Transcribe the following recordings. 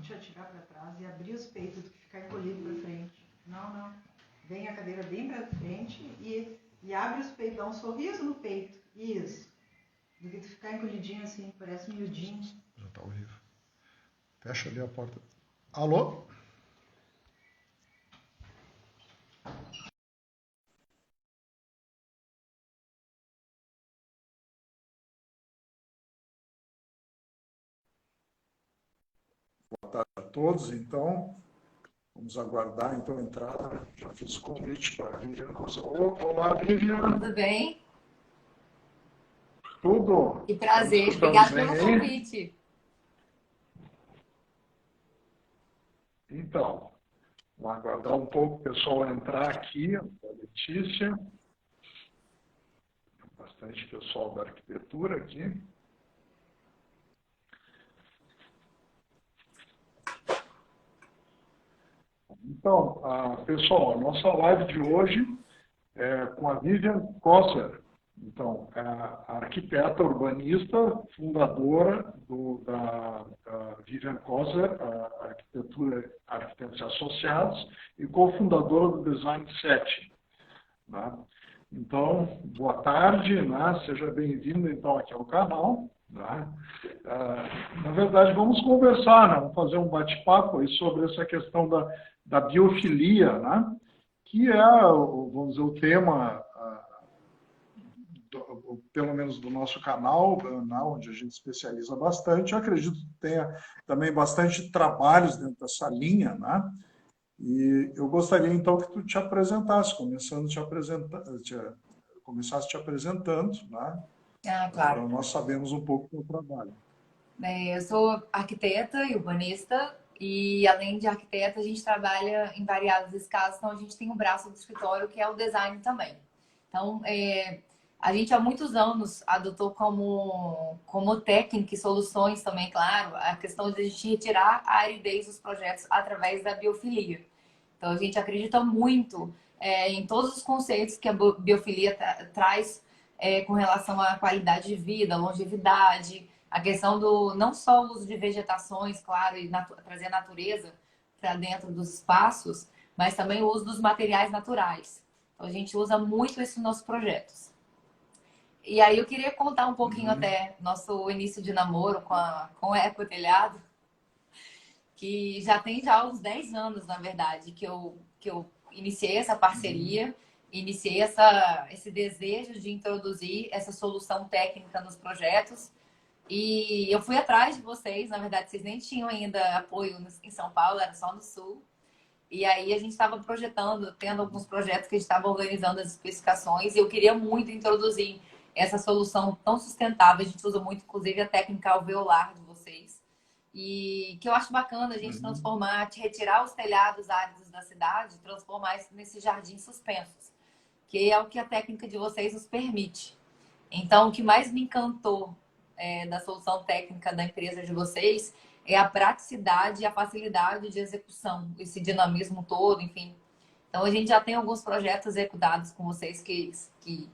te atirar para trás e abrir os peitos do que ficar encolhido para frente. Não, não. Vem a cadeira bem para frente e abre os peitos, dá um sorriso no peito. Isso. Do que tu ficar encolhidinho assim, parece miudinho. Já tá horrível. Fecha ali a porta. Alô? Boa tarde a todos, então. Vamos aguardar, então, a entrada. Já fiz o convite para a Viviane. Olá, Viviane. Tudo bem? Tudo. Que prazer. Obrigada pelo convite. Então, vamos aguardar um pouco o pessoal entrar aqui. A Letícia. Bastante pessoal da arquitetura aqui. Então, pessoal, a nossa live de hoje é com a Vivian Kosser. Então, a arquiteta urbanista, fundadora da Vivian Kosser, a Arquitetos Associados, e cofundadora do Design 7. Né? Então, boa tarde, né? Seja bem-vindo então aqui ao canal. Né? Na verdade, vamos conversar, né? Vamos fazer um bate-papo aí sobre essa questão da biofilia, né? Que é, vamos dizer, o tema, pelo menos do nosso canal, né? Onde a gente especializa bastante. Eu acredito que tenha também bastante trabalhos dentro dessa linha, né? E eu gostaria, então, que tu te apresentasse, começasse te apresentando, né? Claro. Para nós sabermos um pouco do trabalho. Eu sou arquiteta e urbanista, e além de arquiteta, a gente trabalha em variadas escalas, então a gente tem um braço do escritório que é o design também. Então, a gente há muitos anos adotou como técnica e soluções também, claro, a questão de a gente retirar a aridez dos projetos através da biofilia. Então, a gente acredita muito em todos os conceitos que a biofilia traz com relação à qualidade de vida, longevidade, a questão do não só o uso de vegetações, claro, e trazer a natureza para dentro dos espaços, mas também o uso dos materiais naturais. Então, a gente usa muito isso nos nossos projetos. E aí eu queria contar um pouquinho até nosso início de namoro com o Eco Telhado, que já tem uns 10 anos, na verdade, que eu iniciei essa parceria, iniciei esse desejo de introduzir essa solução técnica nos projetos. E eu fui atrás de vocês, na verdade, vocês nem tinham ainda apoio em São Paulo, era só no Sul. E aí a gente estava projetando, tendo alguns projetos que a gente estava organizando as especificações, e eu queria muito introduzir essa solução tão sustentável. A gente usa muito, inclusive, a técnica alveolar de vocês. E que eu acho bacana a gente transformar, retirar os telhados áridos da cidade, transformar isso nesses jardins suspensos, que é o que a técnica de vocês nos permite. Então, o que mais me encantou da solução técnica da empresa de vocês é a praticidade e a facilidade de execução, esse dinamismo todo, enfim. Então, a gente já tem alguns projetos executados com vocês que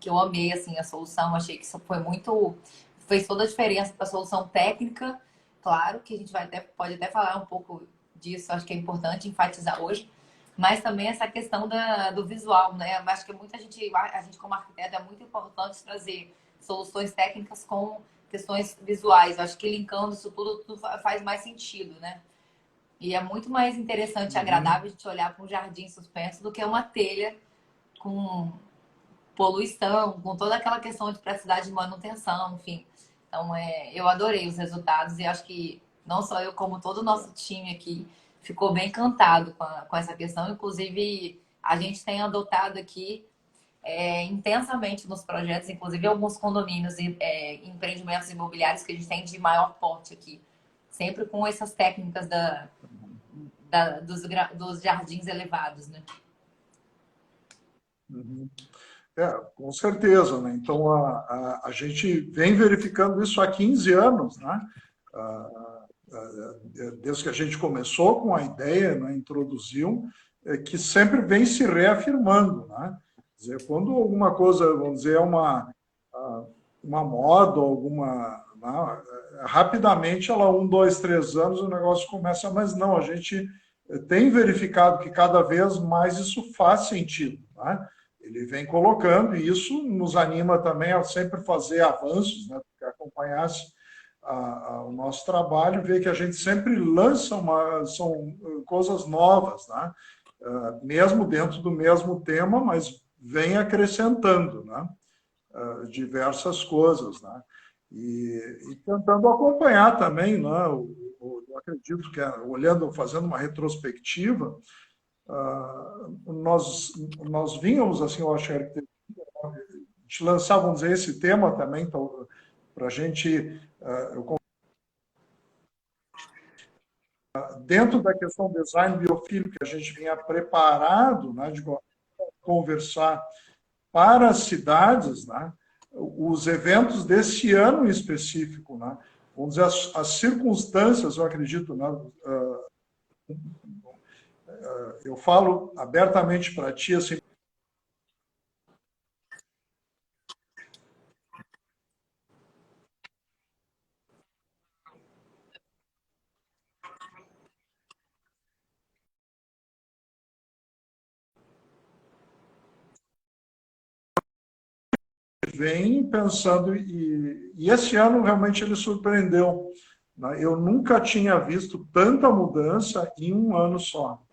eu amei, assim, a solução. Achei que isso fez toda a diferença para a solução técnica. Claro que a gente pode até falar um pouco disso, acho que é importante enfatizar hoje. Mas também essa questão do visual, né? Acho que a gente como arquiteto, é muito importante trazer soluções técnicas com questões visuais. Eu acho que linkando isso tudo faz mais sentido, né? E é muito mais interessante e agradável a gente olhar para um jardim suspenso do que uma telha com poluição, com toda aquela questão de praticidade de manutenção, enfim. Então, eu adorei os resultados e acho que não só eu, como todo o nosso time aqui, ficou bem encantado com essa questão. Inclusive, a gente tem adotado aqui intensamente nos projetos, inclusive alguns condomínios e empreendimentos imobiliários que a gente tem de maior porte aqui. Sempre com essas técnicas dos jardins elevados, né? Com certeza, né? Então, a gente vem verificando isso há 15 anos, né? Desde que a gente começou com a ideia, né? Introduziu, que sempre vem se reafirmando, né? Quer dizer, quando alguma coisa, vamos dizer, é uma moda, alguma Não, rapidamente, ela, 1, 2, 3 anos, o negócio começa, mas não, a gente tem verificado que cada vez mais isso faz sentido. Né? Ele vem colocando, e isso nos anima também a sempre fazer avanços, né? Que acompanhasse o nosso trabalho, ver que a gente sempre lança são coisas novas, né? Mesmo dentro do mesmo tema, mas vem acrescentando, né? Diversas coisas, né? E tentando acompanhar também, né? Eu acredito que, olhando, fazendo uma retrospectiva, nós vínhamos, assim, eu acho que a gente lançava, vamos dizer, esse tema também, então, para a gente, dentro da questão do design biofílico, que a gente vinha preparado, né, de conversar para as cidades, né, os eventos desse ano em específico, né, vamos dizer, as circunstâncias, eu acredito, né, eu falo abertamente para ti, assim, vem pensando, e esse ano realmente ele surpreendeu. Né? Eu nunca tinha visto tanta mudança em um ano só.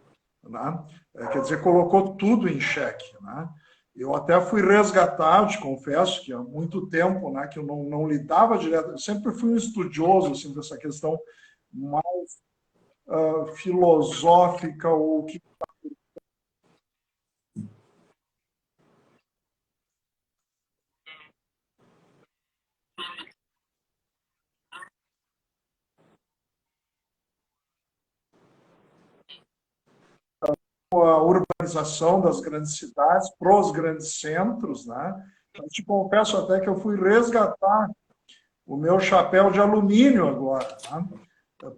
Né? Quer dizer, colocou tudo em xeque. Né? Eu até fui resgatar, eu te confesso, que há muito tempo, né, que eu não lidava direto, eu sempre fui um estudioso assim, dessa questão mais filosófica, ou que a urbanização das grandes cidades para os grandes centros. Né? Eu te confesso até que eu fui resgatar o meu chapéu de alumínio agora, né?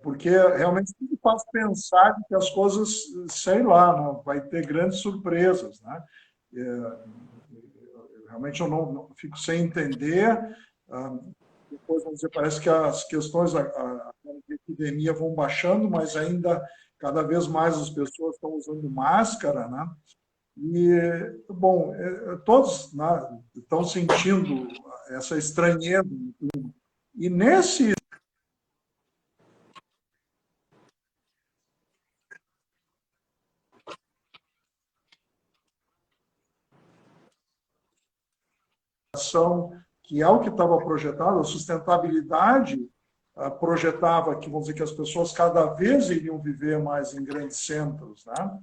Porque realmente me faz pensar que as coisas, sei lá, não, vai ter grandes surpresas. Né? Realmente eu não fico sem entender. Depois, vamos dizer, parece que as questões da epidemia vão baixando, mas ainda cada vez mais as pessoas estão usando máscara, né? E, bom, todos, né, estão sentindo essa estranheza. E nesse ação, que é o que estava projetado, a sustentabilidade projetava que, vamos dizer, que as pessoas cada vez iriam viver mais em grandes centros, né?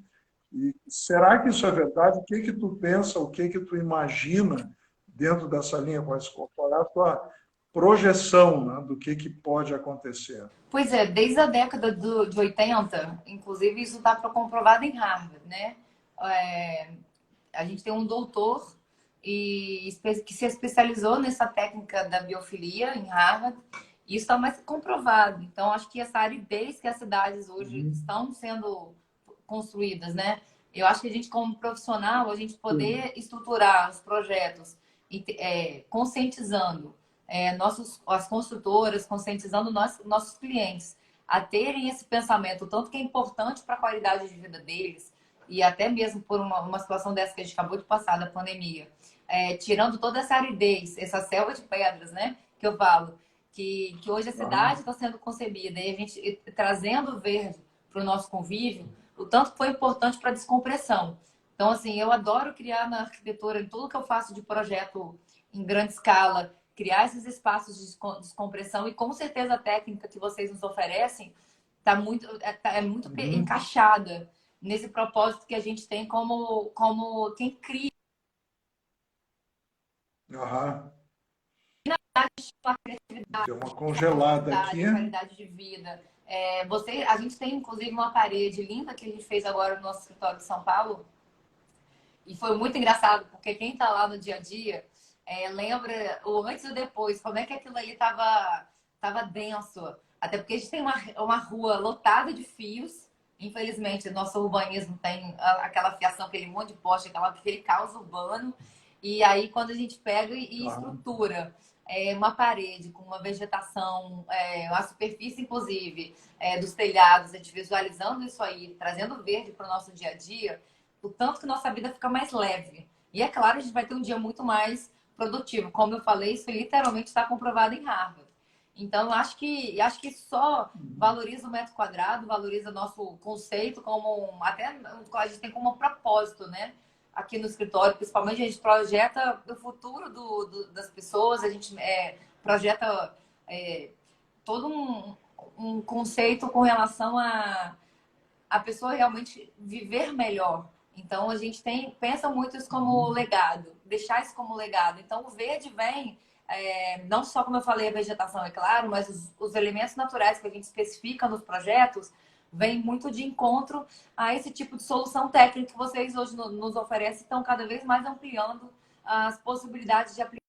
E será que isso é verdade? O que que tu pensa, o que que tu imagina dentro dessa linha? Qual é a tua projeção, né, do que pode acontecer? Pois é, desde a década de 80, inclusive isso está comprovado em Harvard, né? É, a gente tem um doutor que se especializou nessa técnica da biofilia em Harvard, e isso está mais comprovado. Então, acho que essa aridez que as cidades hoje estão sendo construídas, né? Eu acho que a gente, como profissional, a gente poder estruturar os projetos conscientizando as construtoras, conscientizando nossos clientes a terem esse pensamento, tanto que é importante para a qualidade de vida deles, e até mesmo por uma situação dessa que a gente acabou de passar, da pandemia, tirando toda essa aridez, essa selva de pedras, né? Que eu falo, que hoje a cidade está sendo concebida, e a gente trazendo o verde para o nosso convívio, o tanto que foi importante para a descompressão. Então, assim, eu adoro criar na arquitetura, em tudo que eu faço de projeto em grande escala, criar esses espaços de descompressão, e com certeza a técnica que vocês nos oferecem é muito encaixada nesse propósito que a gente tem como quem cria Aham. a criatividade, Deu uma congelada aqui. a qualidade de vida. A gente tem, inclusive, uma parede linda que a gente fez agora no nosso escritório de São Paulo, e foi muito engraçado, porque quem está lá no dia a dia lembra o antes e o depois, como é que aquilo aí tava denso. Até porque a gente tem uma rua lotada de fios. Infelizmente, nosso urbanismo tem aquela fiação, aquele monte de poste, aquele caos urbano. E aí, quando a gente pega e estrutura uma parede com uma vegetação, uma superfície, inclusive, dos telhados, a gente visualizando isso aí, trazendo verde para o nosso dia a dia, o tanto que nossa vida fica mais leve. E é claro, a gente vai ter um dia muito mais produtivo. Como eu falei, isso literalmente está comprovado em Harvard. Então, acho que só valoriza o metro quadrado, valoriza nosso conceito até a gente tem como um propósito, né? Aqui no escritório, principalmente, a gente projeta o futuro das pessoas, a gente projeta todo um conceito com relação a pessoa realmente viver melhor. Então, a gente pensa muito isso como legado, deixar isso como legado. Então, o verde vem, não só, como eu falei, a vegetação, é claro, mas os elementos naturais que a gente especifica nos projetos vem muito de encontro a esse tipo de solução técnica que vocês hoje nos oferecem, estão cada vez mais ampliando as possibilidades de aplicação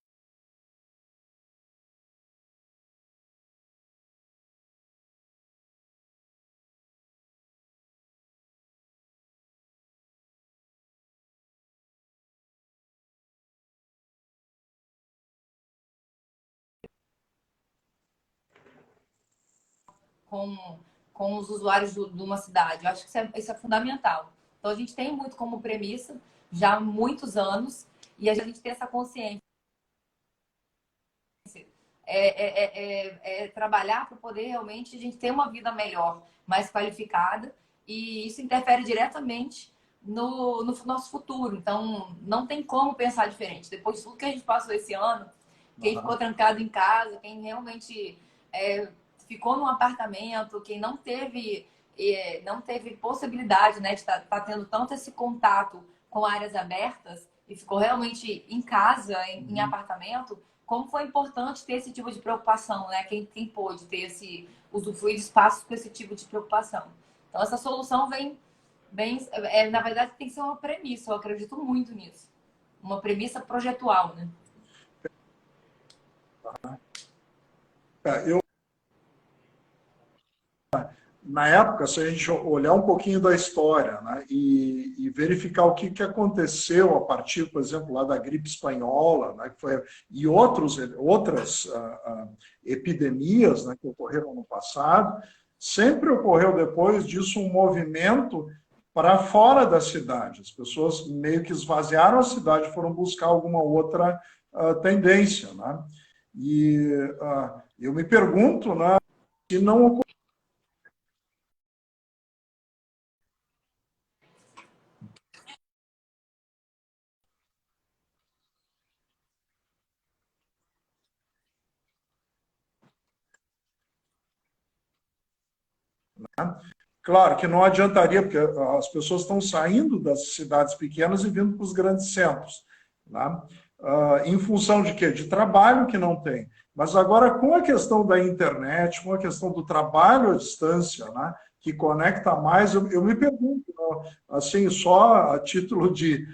com, com os usuários de uma cidade. Eu acho que isso é fundamental. Então, a gente tem muito como premissa, já há muitos anos, e a gente tem essa consciência. Trabalhar para poder realmente a gente ter uma vida melhor, mais qualificada, e isso interfere diretamente no nosso futuro. Então, não tem como pensar diferente. Depois de tudo que a gente passou esse ano, quem ficou trancado em casa, quem realmente ficou num apartamento, quem não teve possibilidade, né, de estar tendo tanto esse contato com áreas abertas e ficou realmente em casa, em apartamento, como foi importante ter esse tipo de preocupação, né? Quem pôde ter usufruir de espaços com esse tipo de preocupação. Então, essa solução na verdade, tem que ser uma premissa, eu acredito muito nisso. Uma premissa projetual, né? Eu, na época, se a gente olhar um pouquinho da história, né, e verificar o que aconteceu a partir, por exemplo, lá da gripe espanhola, né, e outras epidemias, né, que ocorreram no passado, sempre ocorreu depois disso um movimento para fora da cidade. As pessoas meio que esvaziaram a cidade, foram buscar alguma outra tendência. Né? E eu me pergunto, né, se não claro que não adiantaria, porque as pessoas estão saindo das cidades pequenas e vindo para os grandes centros. Né? Em função de quê? De trabalho que não tem. Mas agora, com a questão da internet, com a questão do trabalho à distância, né, que conecta mais, eu me pergunto, assim, só a título de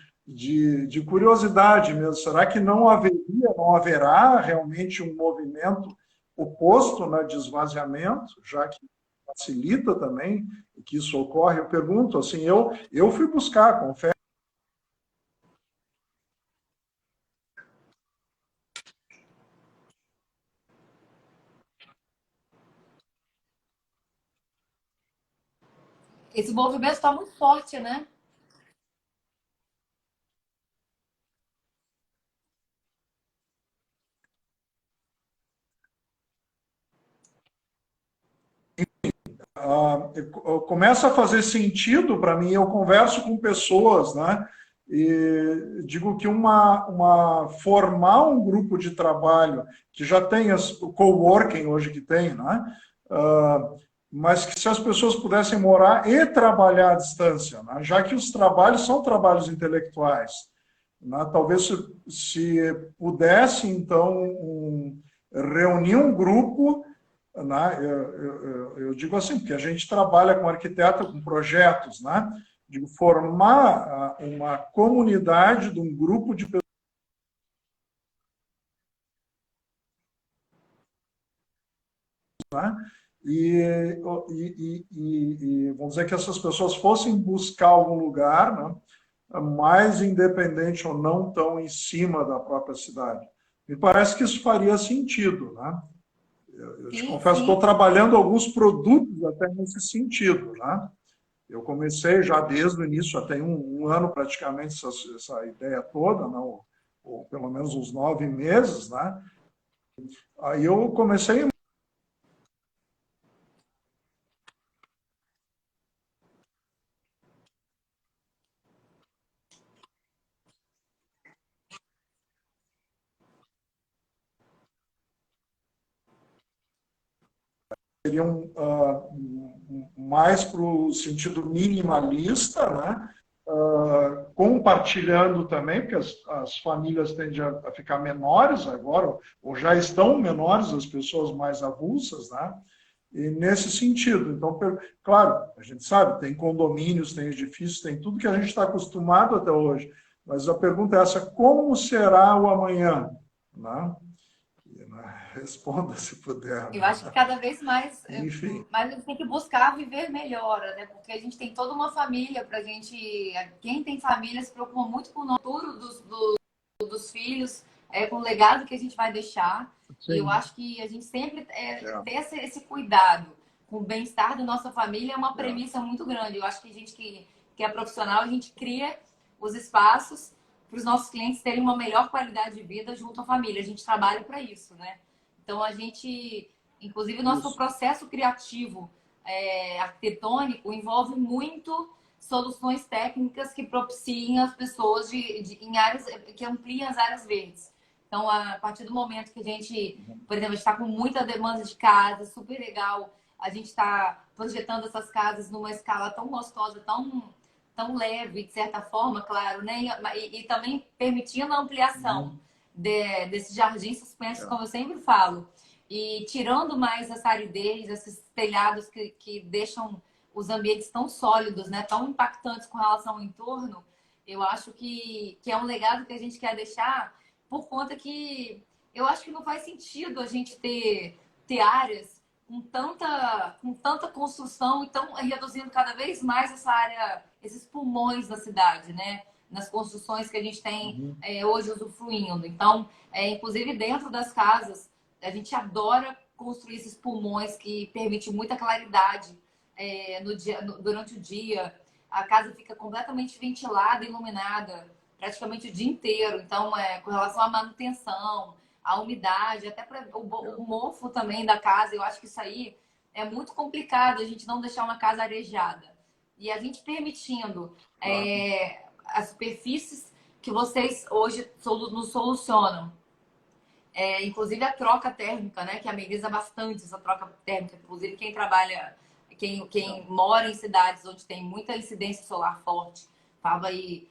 curiosidade mesmo, será que não haverá realmente um movimento oposto, né, de esvaziamento, já que facilita também que isso ocorre? Eu pergunto, assim, eu fui buscar, confesso. Esse movimento está muito forte, né? Começa a fazer sentido para mim, eu converso com pessoas, né? E digo que formar um grupo de trabalho que já tem o coworking hoje que tem, né? Mas que se as pessoas pudessem morar e trabalhar à distância, né? Já que os trabalhos são trabalhos intelectuais, né? Talvez se pudesse, então, reunir um grupo, né? Eu digo assim, porque a gente trabalha com arquiteto, com projetos, né? De formar uma comunidade de um grupo de pessoas, né? E vamos dizer que essas pessoas fossem buscar algum lugar, né, mais independente ou não tão em cima da própria cidade. Me parece que isso faria sentido, né? Eu te Sim, confesso que sim. estou trabalhando alguns produtos até nesse sentido, né? Eu comecei já desde o início, já tem um ano praticamente essa ideia toda, né? Ou pelo menos uns 9 meses, né? Aí eu comecei. Seriam mais para o sentido minimalista, né? Compartilhando também, porque as famílias tendem a ficar menores agora, ou já estão menores, as pessoas mais avulsas, né? E nesse sentido. Então, claro, a gente sabe, tem condomínios, tem edifícios, tem tudo que a gente está acostumado até hoje. Mas a pergunta é essa: como será o amanhã? Né? Responda se puder. Eu acho que cada vez mais, Enfim. mais a gente tem que buscar viver melhor, né? Porque a gente tem toda uma família pra gente. Quem tem família se preocupa muito com o futuro dos filhos, com o legado que a gente vai deixar. Sim. E eu acho que a gente sempre ter esse cuidado com o bem-estar da nossa família é uma premissa muito grande. Eu acho que a gente que é profissional, a gente cria os espaços para os nossos clientes terem uma melhor qualidade de vida junto à família. A gente trabalha para isso, né? Então, a gente, inclusive, o nosso processo criativo arquitetônico envolve muito soluções técnicas que propiciem as pessoas em áreas que ampliem as áreas verdes. Então, a partir do momento que a gente, por exemplo, está com muita demanda de casa, super legal, a gente está projetando essas casas numa escala tão gostosa, tão leve, de certa forma, claro, né? E também permitindo a ampliação desses jardins suspensos, como eu sempre falo. E tirando mais essa aridez, esses telhados que deixam os ambientes tão sólidos, né? Tão impactantes com relação ao entorno, eu acho que é um legado que a gente quer deixar por conta que eu acho que não faz sentido a gente ter áreas com tanta construção e tão reduzindo cada vez mais essa área, esses pulmões da cidade, né? Nas construções que a gente tem hoje usufruindo. Então, inclusive dentro das casas, a gente adora construir esses pulmões que permitem muita claridade durante o dia. A casa fica completamente ventilada, iluminada, praticamente o dia inteiro. Então, com relação à manutenção, à umidade, até para o mofo também da casa, eu acho que isso aí é muito complicado, a gente não deixar uma casa arejada. E a gente permitindo as superfícies que vocês hoje nos solucionam. Inclusive a troca térmica, né? Que ameniza bastante essa troca térmica. Inclusive quem trabalha, quem mora em cidades onde tem muita incidência solar forte, fala aí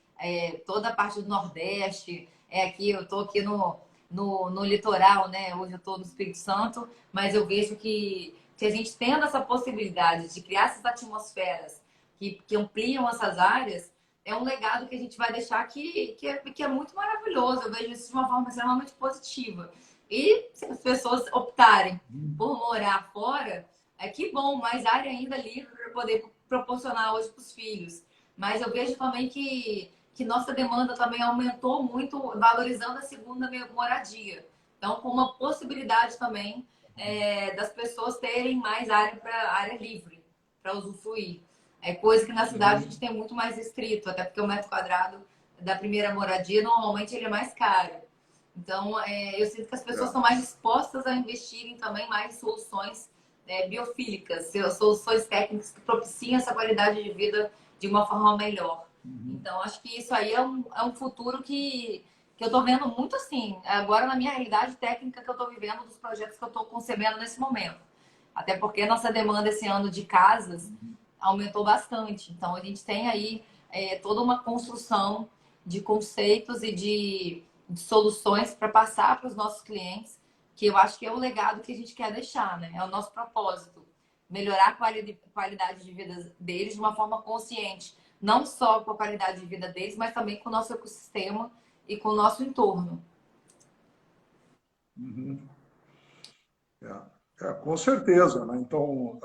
toda a parte do Nordeste, aqui eu estou aqui no litoral, né? Hoje eu estou no Espírito Santo, mas eu vejo que a gente tendo essa possibilidade de criar essas atmosferas que ampliam essas áreas, é um legado que a gente vai deixar que é muito maravilhoso. Eu vejo isso de uma forma extremamente positiva. E se as pessoas optarem por morar fora, que bom, mais área ainda livre para poder proporcionar hoje para os filhos. Mas eu vejo também que nossa demanda também aumentou muito, valorizando a segunda moradia. Então, com uma possibilidade também das pessoas terem mais área livre para usufruir. Coisa que na cidade a gente tem muito mais restrito, até porque o metro quadrado da primeira moradia, normalmente, ele é mais caro. Então, eu sinto que as pessoas estão mais dispostas a investirem também mais em soluções biofílicas, soluções técnicas que propiciam essa qualidade de vida de uma forma melhor. Então, acho que isso aí é um futuro que eu estou vendo muito assim, agora na minha realidade técnica que eu estou vivendo, dos projetos que eu estou concebendo nesse momento. Até porque a nossa demanda esse ano de casas aumentou bastante. Então, a gente tem aí toda uma construção de conceitos e de soluções para passar para os nossos clientes, que eu acho que é o legado que a gente quer deixar, né? É o nosso propósito. Melhorar a qualidade de vida deles de uma forma consciente. Não só com a qualidade de vida deles, mas também com o nosso ecossistema e com o nosso entorno. Com certeza, né? Então,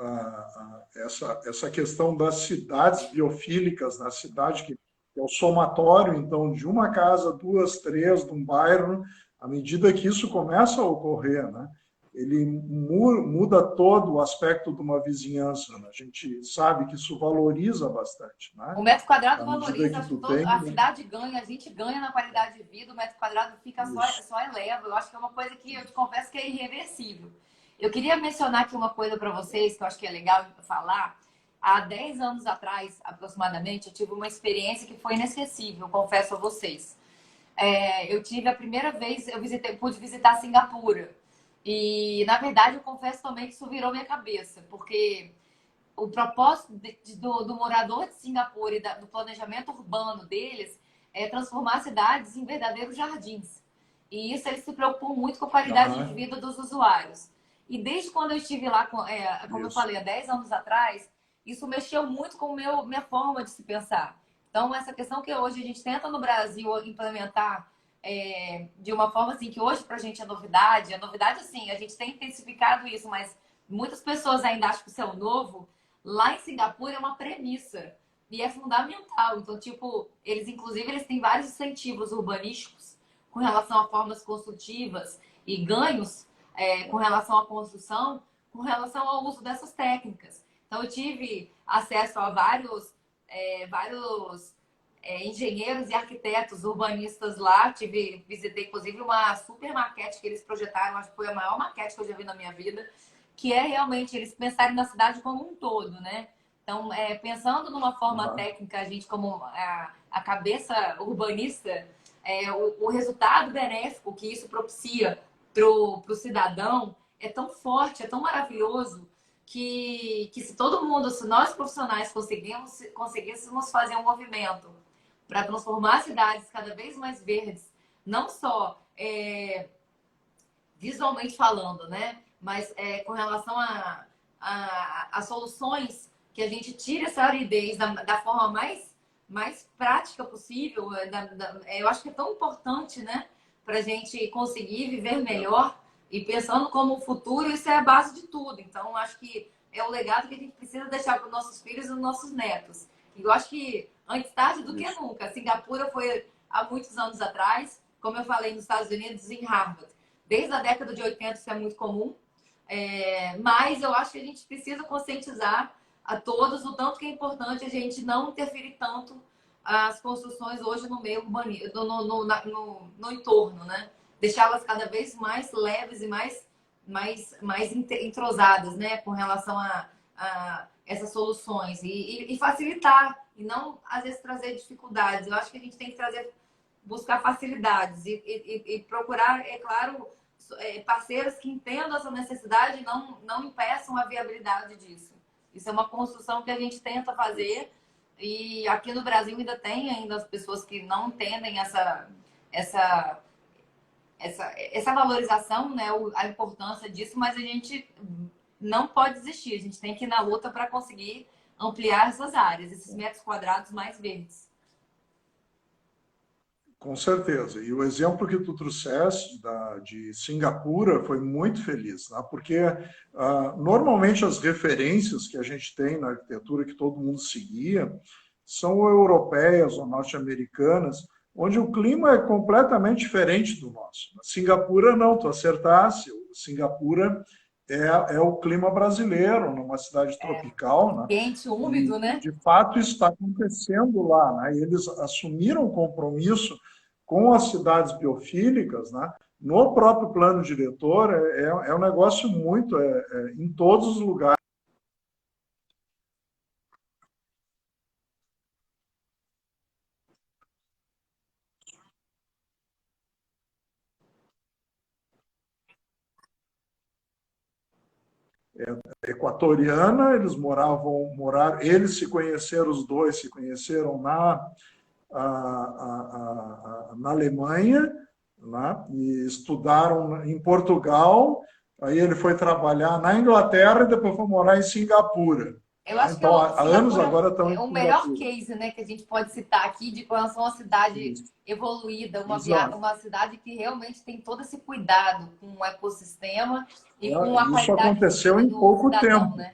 essa questão das cidades biofílicas, na cidade que é o somatório, então, de uma casa, duas, três, de um bairro, à medida que isso começa a ocorrer, né, ele muda todo o aspecto de uma vizinhança. Né? A gente sabe que isso valoriza bastante. O Né? metro quadrado À medida valoriza, que acho que tu tem... a cidade ganha, a gente ganha na qualidade de vida, o metro quadrado fica Isso. só eleva. Eu acho que é uma coisa que eu te confesso que é irreversível. Eu queria mencionar aqui uma coisa para vocês que eu acho que é legal falar. Há 10 anos atrás, aproximadamente, eu tive uma experiência que foi inesquecível, confesso a vocês. Eu tive a primeira vez, pude visitar Singapura. E, na verdade, eu confesso também que isso virou minha cabeça, porque o propósito do morador de Singapura e do planejamento urbano deles é transformar cidades em verdadeiros jardins. E isso eles se preocupam muito com a qualidade de vida dos usuários. E desde quando eu estive lá, como eu falei, há 10 anos atrás, isso mexeu muito com minha forma de se pensar. Então, essa questão que hoje a gente tenta no Brasil implementar de uma forma assim, que hoje pra gente é novidade, assim, a gente tem intensificado isso, mas muitas pessoas ainda acham que isso é o novo. Lá em Singapura é uma premissa e é fundamental. Então, tipo, inclusive, eles têm vários incentivos urbanísticos com relação a formas construtivas e ganhos com relação à construção, com relação ao uso dessas técnicas. Então, eu tive acesso a vários engenheiros e arquitetos urbanistas lá. Visitei, inclusive, uma super maquete que eles projetaram, acho que foi a maior maquete que eu já vi na minha vida, que é realmente eles pensarem na cidade como um todo, né? Então, pensando numa forma técnica, a gente como a cabeça urbanista, o resultado benéfico que isso propicia para o cidadão é tão forte, é tão maravilhoso, que se todo mundo, se nós profissionais conseguíssemos fazer um movimento para transformar cidades cada vez mais verdes, não só visualmente falando, né? Mas com relação a soluções que a gente tire essa aridez da forma mais prática possível. Eu acho que é tão importante, né? Para a gente conseguir viver melhor e pensando como o futuro, isso é a base de tudo. Então, acho que é o legado que a gente precisa deixar para os nossos filhos e os nossos netos. E eu acho que antes tarde do que nunca. Singapura foi há muitos anos atrás, como eu falei, nos Estados Unidos, em Harvard. Desde a década de 80 isso é muito comum, mas eu acho que a gente precisa conscientizar a todos o tanto que é importante a gente não interferir tanto as construções hoje no meio urbano, no entorno, né? Deixá-las cada vez mais leves e mais entrosadas, né? Com relação a essas soluções e facilitar, e não às vezes trazer dificuldades. Eu acho que a gente tem que buscar facilidades e procurar, é claro, parceiros que entendam essa necessidade e não impeçam a viabilidade disso. Isso é uma construção que a gente tenta fazer, e aqui no Brasil ainda as pessoas que não entendem essa valorização, né, a importância disso, mas a gente não pode desistir, a gente tem que ir na luta para conseguir ampliar essas áreas, esses metros quadrados mais verdes. Com certeza. E o exemplo que tu trouxeste de Singapura foi muito feliz, né? Porque normalmente as referências que a gente tem na arquitetura que todo mundo seguia são europeias ou norte-americanas, onde o clima é completamente diferente do nosso. Singapura não, tu acertasse. Singapura é o clima brasileiro, numa cidade tropical, né? Quente, úmido, né? De fato, isso está acontecendo lá, né? E eles assumiram o compromisso com as cidades biofílicas, né? No próprio plano diretor, é um negócio muito, em todos os lugares. Equatoriana, eles se conheceram, os dois se conheceram na Alemanha, né? E estudaram em Portugal, aí ele foi trabalhar na Inglaterra e depois foi morar em Singapura. Eu acho então, que há anos agora estão em o melhor Singapura. case, né, que a gente pode citar aqui de relação a uma cidade evoluída, uma cidade que realmente tem todo esse cuidado com o ecossistema e com a isso qualidade aconteceu de vida em pouco cidadão, tempo. Né?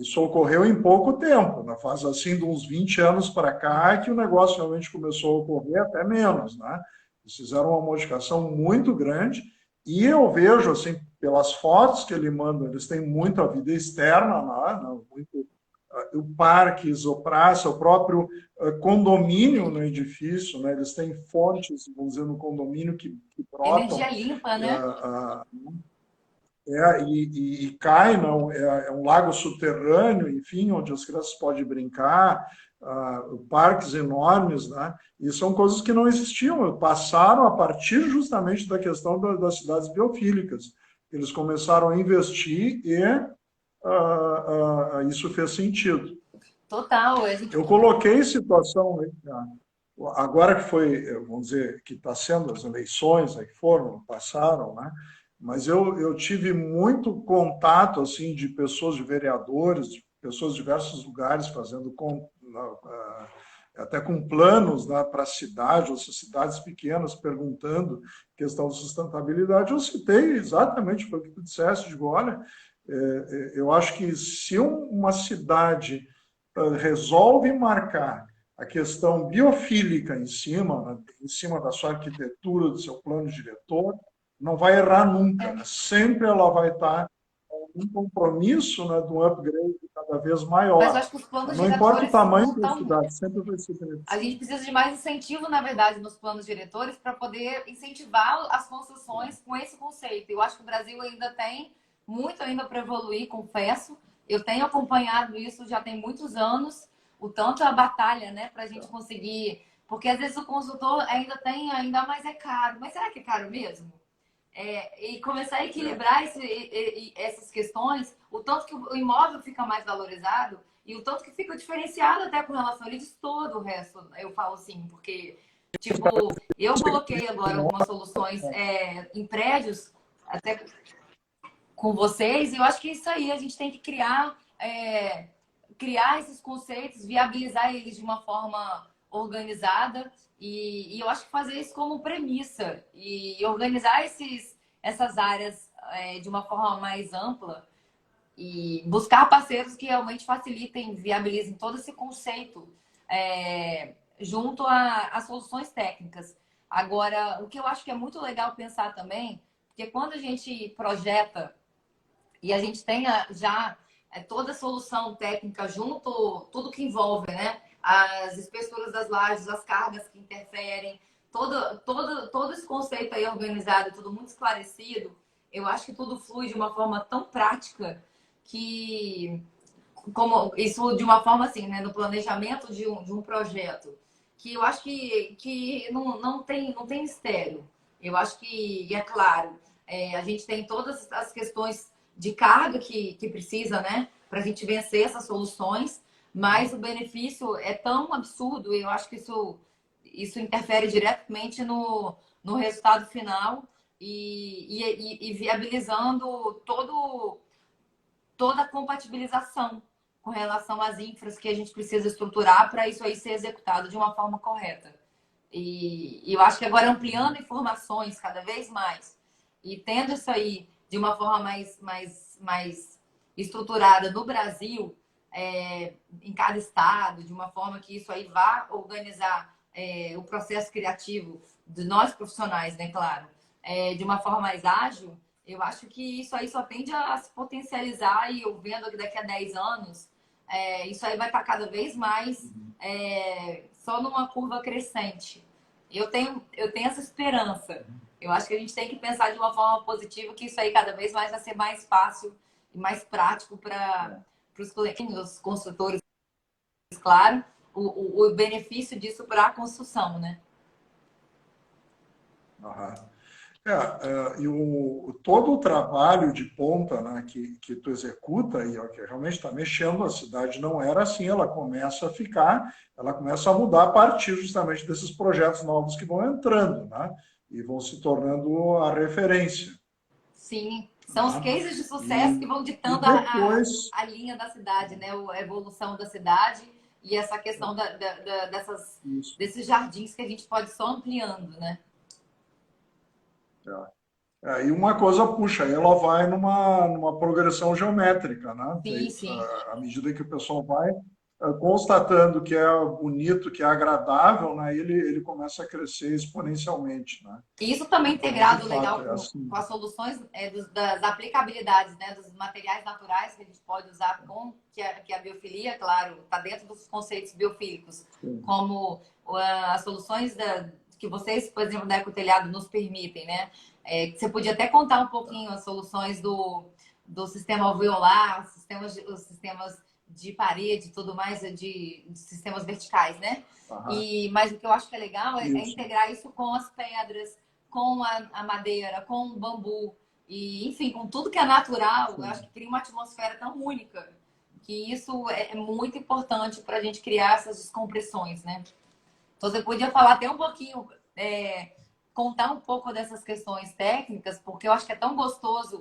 Isso ocorreu em pouco tempo, né? Faz assim de uns 20 anos para cá que o negócio realmente começou a ocorrer, até menos, né? Eles fizeram uma modificação muito grande e eu vejo, assim, pelas fotos que ele manda, eles têm muita vida externa lá, né? Muito, o parque, o praça, o próprio condomínio no edifício, né? Eles têm fontes, vamos dizer, no condomínio que brotam. Energia limpa, né? E cai, não, é um lago subterrâneo, enfim, onde as crianças podem brincar, parques enormes, né? E são coisas que não existiam, passaram a partir justamente da questão das cidades biofílicas. Eles começaram a investir e isso fez sentido. Total. Eu coloquei situação, agora que foi, vamos dizer, que está sendo as eleições, aí foram, passaram, né? Mas eu tive muito contato assim de pessoas, de vereadores, de pessoas de diversos lugares fazendo até com planos, né, para a cidade, ou cidades pequenas, perguntando questão de sustentabilidade. Eu citei exatamente o que tu disseste, digo, olha, eu acho que se uma cidade resolve marcar a questão biofílica em cima da sua arquitetura, do seu plano diretor, não vai errar nunca. Sempre ela vai estar um compromisso, né, de um upgrade cada vez maior. Mas eu acho que os planos não importa o tamanho da estão... cidade, sempre vai ser beneficiado. A gente precisa de mais incentivo, na verdade, nos planos diretores para poder incentivar as construções com esse conceito. Eu acho que o Brasil ainda tem muito ainda para evoluir, confesso. Eu tenho acompanhado isso já tem muitos anos, o tanto a batalha, né, para a gente conseguir... Porque às vezes o consultor ainda mais é caro. Mas será que é caro mesmo? E começar a equilibrar essas questões, o tanto que o imóvel fica mais valorizado e o tanto que fica diferenciado até com relação a ele de todo o resto. Eu falo assim, porque, tipo, eu coloquei agora algumas soluções em prédios, até com vocês, e eu acho que isso aí, a gente tem que criar esses conceitos, viabilizar eles de uma forma organizada. E eu acho que fazer isso como premissa e organizar essas áreas de uma forma mais ampla e buscar parceiros que realmente facilitem, viabilizem todo esse conceito junto a soluções técnicas. Agora, o que eu acho que é muito legal pensar também, porque quando a gente projeta e a gente tem já toda a solução técnica junto, tudo que envolve, né? As espessuras das lajes, as cargas que interferem, todo esse conceito aí organizado, tudo muito esclarecido, eu acho que tudo flui de uma forma tão prática que, como isso de uma forma assim, né, no planejamento de um projeto, que eu acho que não tem mistério. Eu acho que, é claro, a gente tem todas as questões de carga que precisa, né, para a gente vencer essas soluções, mas o benefício é tão absurdo, e eu acho que isso interfere diretamente no resultado final e viabilizando toda a compatibilização com relação às infras que a gente precisa estruturar para isso aí ser executado de uma forma correta. E eu acho que agora ampliando informações cada vez mais e tendo isso aí de uma forma mais estruturada no Brasil, em cada estado, de uma forma que isso aí vá organizar o processo criativo de nós profissionais, né, claro, de uma forma mais ágil, eu acho que isso aí só tende a se potencializar e eu vendo que daqui a 10 anos, isso aí vai estar cada vez mais só numa curva crescente. Eu tenho essa esperança. Eu acho que a gente tem que pensar de uma forma positiva que isso aí cada vez mais vai ser mais fácil e mais prático para os clientes, os construtores, claro, o benefício disso para a construção, né? E todo o trabalho de ponta, né, que tu executa e que realmente está mexendo, a cidade não era assim, ela começa a mudar a partir justamente desses projetos novos que vão entrando, né, e vão se tornando a referência. Sim, são os cases de sucesso que vão ditando a linha da cidade, né, a evolução da cidade e essa questão desses jardins que a gente pode só ampliando, né? E uma coisa puxa, ela vai numa progressão geométrica, né? Sim, sim. À medida que o pessoal vai constatando que é bonito, que é agradável, né, ele começa a crescer exponencialmente, né? E isso também Então, integrado de legal fato, é assim. com as soluções das aplicabilidades, né, dos materiais naturais que a gente pode usar que a biofilia, claro, está dentro dos conceitos biofílicos, Sim. como as soluções que vocês, por exemplo, da Ecotelhado nos permitem, né? Você podia até contar um pouquinho as soluções do sistema alveolar, os sistemas de parede e tudo mais, de sistemas verticais, né? Mas o que eu acho que é legal é integrar isso com as pedras, com a madeira, com o bambu, e enfim, com tudo que é natural. Sim. Eu acho que cria uma atmosfera tão única que isso é muito importante para a gente criar essas descompressões, né? Então você podia falar até um pouquinho, contar um pouco dessas questões técnicas, porque eu acho que é tão gostoso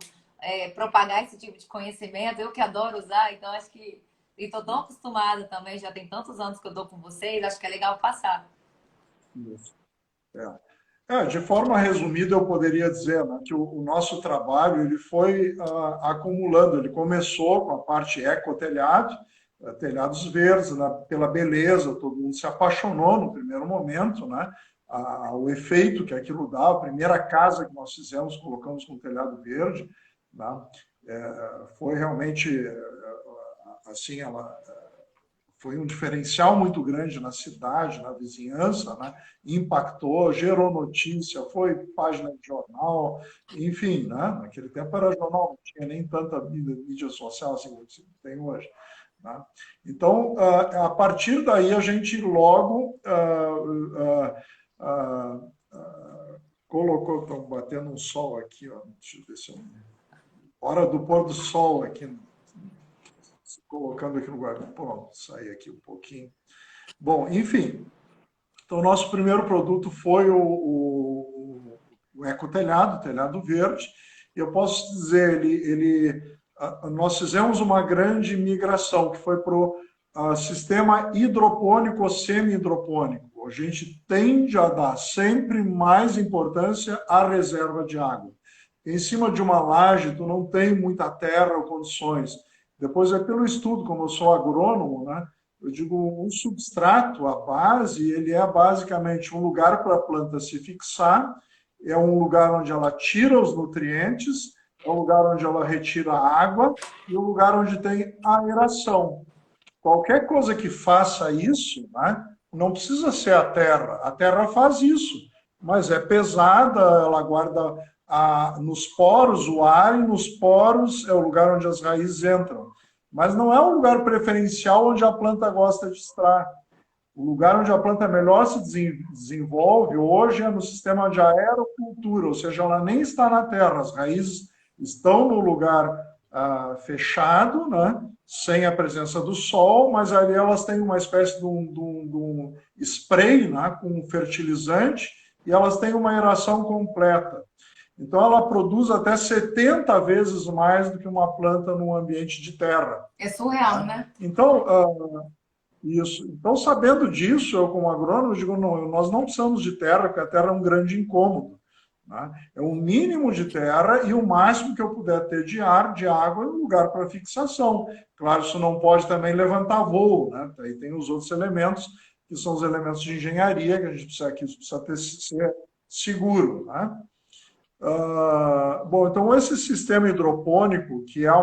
propagar esse tipo de conhecimento. Eu que adoro usar, então acho que estou tão acostumada também, já tem tantos anos que eu estou com vocês, acho que é legal passar. Isso. De forma resumida, eu poderia dizer, né, que o nosso trabalho ele foi acumulando. Ele começou com a parte ecotelhado, telhados verdes, né, pela beleza, todo mundo se apaixonou no primeiro momento, né, o efeito que aquilo dá. A primeira casa que nós fizemos, colocamos com telhado verde, né, foi realmente assim, ela foi um diferencial muito grande na cidade, na vizinhança, né? Impactou, gerou notícia, foi página de jornal, enfim, né? Naquele tempo era jornal, não tinha nem tanta mídia social assim como tem hoje. Né? Então, a partir daí, a gente logo colocou, estão batendo um sol aqui, ó, deixa eu ver se eu... Hora do pôr do sol aqui, colocando aqui no guarda. Pronto, sair aqui um pouquinho. Bom, enfim. Então, o nosso primeiro produto foi o ecotelhado, o telhado verde. Eu posso dizer, nós fizemos uma grande migração, que foi para o sistema hidropônico ou semi-hidropônico. A gente tende a dar sempre mais importância à reserva de água. Em cima de uma laje, tu não tem muita terra ou condições. Depois é pelo estudo, como eu sou agrônomo, né? Eu digo, um substrato, a base, ele é basicamente um lugar para a planta se fixar, é um lugar onde ela tira os nutrientes, é um lugar onde ela retira a água e um lugar onde tem aeração. Qualquer coisa que faça isso, né, não precisa ser a terra faz isso, mas é pesada, ela guarda nos poros o ar, e nos poros é o lugar onde as raízes entram. Mas não é um lugar preferencial onde a planta gosta de estar. O lugar onde a planta melhor se desenvolve hoje é no sistema de aerocultura, ou seja, ela nem está na terra, as raízes estão no lugar fechado, né, sem a presença do sol, mas ali elas têm uma espécie de um spray, né, com fertilizante, e elas têm uma aeração completa. Então, ela produz até 70 vezes mais do que uma planta num ambiente de terra. É surreal, né? Então, isso. Então, sabendo disso, eu como agrônomo, digo, não, nós não precisamos de terra, porque a terra é um grande incômodo. Né? É o mínimo de terra e o máximo que eu puder ter de ar, de água, e um lugar para fixação. Claro, isso não pode também levantar voo. Né? Aí tem os outros elementos, que são os elementos de engenharia, que a gente precisa ser seguro. Né? Bom, então esse sistema hidropônico, que é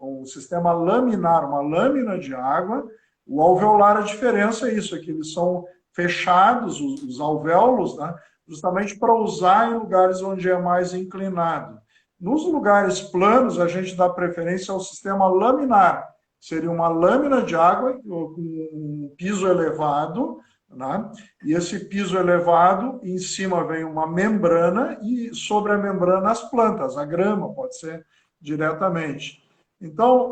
um sistema laminar, uma lâmina de água, o alveolar, a diferença é isso, é que eles são fechados, os alvéolos, né, justamente para usar em lugares onde é mais inclinado. Nos lugares planos, a gente dá preferência ao sistema laminar, seria uma lâmina de água com um piso elevado, né? E esse piso elevado, em cima vem uma membrana e sobre a membrana as plantas, a grama pode ser diretamente. Então,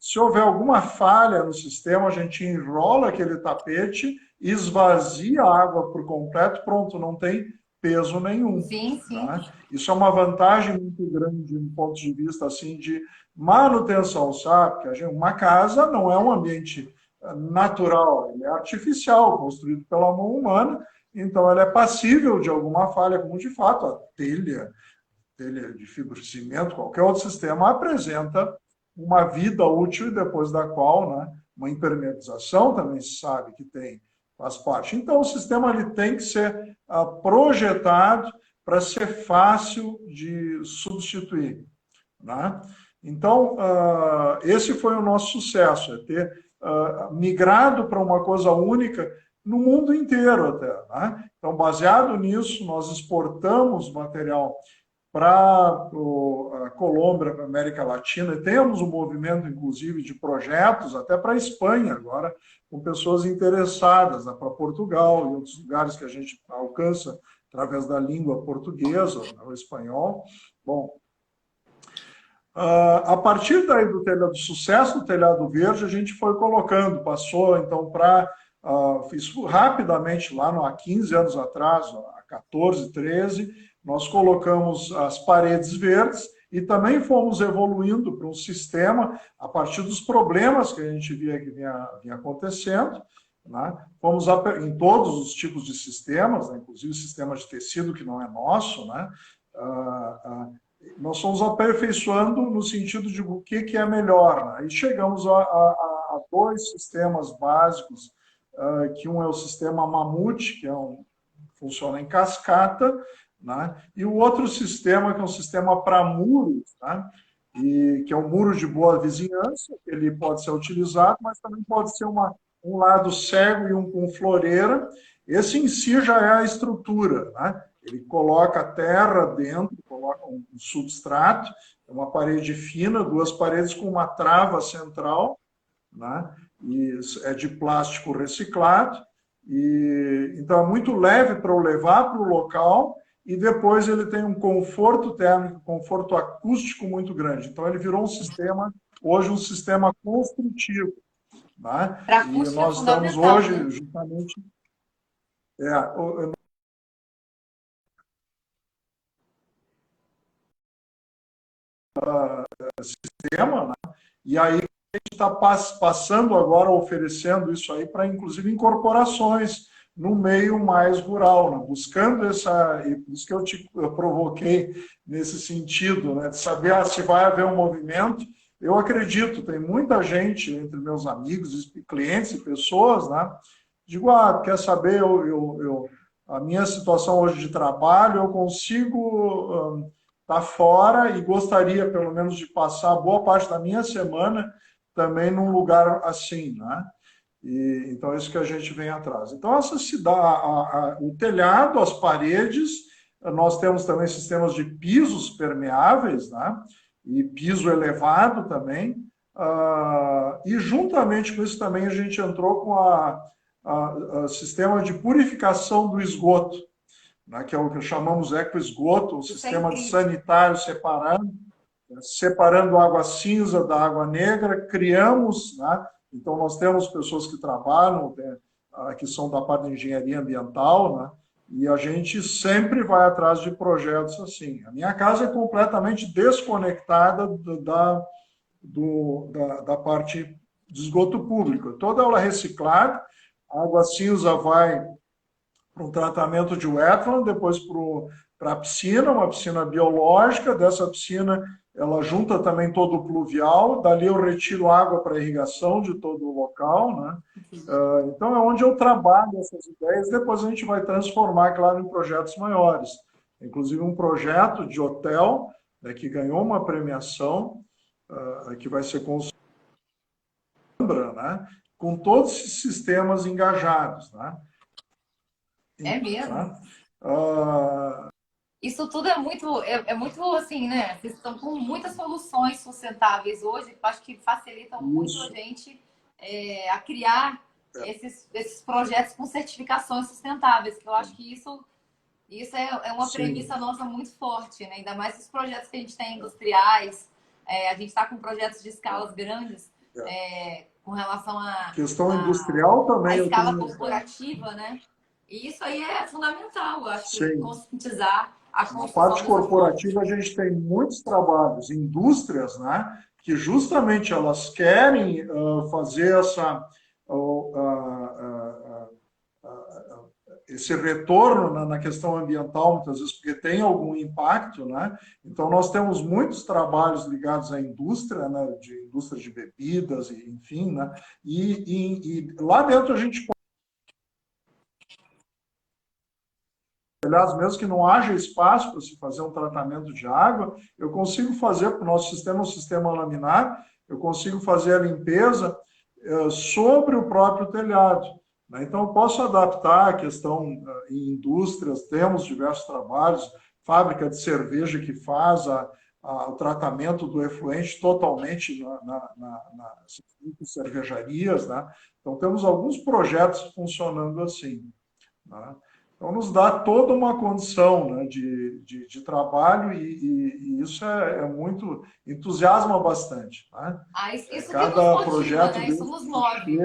se houver alguma falha no sistema, a gente enrola aquele tapete, esvazia a água por completo, pronto, não tem peso nenhum. Sim, sim. Né? Isso é uma vantagem muito grande do ponto de vista assim, de manutenção, sabe? Porque uma casa não é um ambiente natural, ele é artificial, construído pela mão humana, então ele é passível de alguma falha, como de fato a telha de fibrocimento, qualquer outro sistema apresenta uma vida útil e depois da qual, né, uma impermeabilização também se sabe que tem, faz parte. Então, o sistema ele tem que ser projetado para ser fácil de substituir, né? Então, esse foi o nosso sucesso, é ter migrado para uma coisa única no mundo inteiro até, né? Então, baseado nisso, nós exportamos material para a Colômbia, para a América Latina, e temos um movimento, inclusive, de projetos até para a Espanha agora, com pessoas interessadas, né, para Portugal e outros lugares que a gente alcança através da língua portuguesa, o espanhol. Bom, a partir daí do sucesso do telhado verde, a gente foi colocando, passou então para, fiz rapidamente lá há 15 anos atrás, há 14, 13, nós colocamos as paredes verdes e também fomos evoluindo para um sistema a partir dos problemas que a gente via que vinha acontecendo, né? Fomos em todos os tipos de sistemas, né? Inclusive o sistema de tecido que não é nosso, né? Nós fomos aperfeiçoando no sentido de o que é melhor, né? E chegamos a dois sistemas básicos, que um é o sistema Mamute, que funciona em cascata, né? E o outro sistema, que é um sistema para muros, né? E que é um muro de boa vizinhança, ele pode ser utilizado, mas também pode ser um lado cego e um com floreira. Esse em si já é a estrutura, né? Ele coloca a terra dentro, coloca um substrato, uma parede fina, duas paredes com uma trava central, né? E é de plástico reciclado, e então é muito leve para eu levar para o local, e depois ele tem um conforto térmico, conforto acústico muito grande. Então ele virou um sistema, hoje um sistema construtivo, né? E nós estamos hoje, né, justamente... sistema, né? E aí a gente está passando agora, oferecendo isso aí para, inclusive, incorporações no meio mais rural, né? Buscando e por isso que eu provoquei nesse sentido, né? De saber se vai haver um movimento. Eu acredito, tem muita gente entre meus amigos, clientes e pessoas, né? Digo, quer saber, a minha situação hoje de trabalho, eu consigo estar fora e gostaria, pelo menos, de passar boa parte da minha semana também num lugar assim, né? Então, é isso que a gente vem atrás. Então, essa cidade, o telhado, as paredes, nós temos também sistemas de pisos permeáveis, né? E piso elevado também. E, juntamente com isso, também a gente entrou com o sistema de purificação do esgoto, né, que é o que chamamos ecoesgoto, um sistema sanitário separando a água cinza da água negra. Criamos, né, então nós temos pessoas que trabalham, que são da parte de engenharia ambiental, né, e a gente sempre vai atrás de projetos assim. A minha casa é completamente desconectada da parte de esgoto público. Toda ela é reciclada, a água cinza vai para um tratamento de wetland, depois para a piscina, uma piscina biológica. Dessa piscina, ela junta também todo o pluvial, dali eu retiro água para irrigação de todo o local, né? Então, é onde eu trabalho essas ideias, depois a gente vai transformar, claro, em projetos maiores. Inclusive, um projeto de hotel, né, que ganhou uma premiação, que vai ser construído, né, com todos esses sistemas engajados, né? É mesmo? Isso tudo é muito assim, né? Vocês estão com muitas soluções sustentáveis hoje, que eu acho que facilitam muito a gente a criar esses projetos com certificações sustentáveis, que eu acho que isso é uma premissa nossa muito forte, né? Ainda mais os projetos que a gente tem industriais. A gente está com projetos de escalas grandes, com relação à questão industrial também. A escala corporativa, né? E isso aí é fundamental, eu acho, que conscientizar a construção. Na parte corporativa, a gente tem muitos trabalhos, indústrias, né, que justamente elas querem fazer esse retorno na questão ambiental, muitas vezes, porque tem algum impacto, né? Então, nós temos muitos trabalhos ligados à indústria, né? De indústria de bebidas, enfim, né? E lá dentro a gente pode, aliás, mesmo que não haja espaço para se fazer um tratamento de água, eu consigo fazer, para o nosso sistema, um sistema laminar, eu consigo fazer a limpeza sobre o próprio telhado. Então, eu posso adaptar a questão em indústrias, temos diversos trabalhos, fábrica de cerveja que faz o tratamento do efluente totalmente nas cervejarias, né? Então, temos alguns projetos funcionando assim, né? Então, nos dá toda uma condição, né, de trabalho e isso é muito, entusiasma bastante, né? Isso que nos Cada motiva, projeto né? Isso desse nos que move.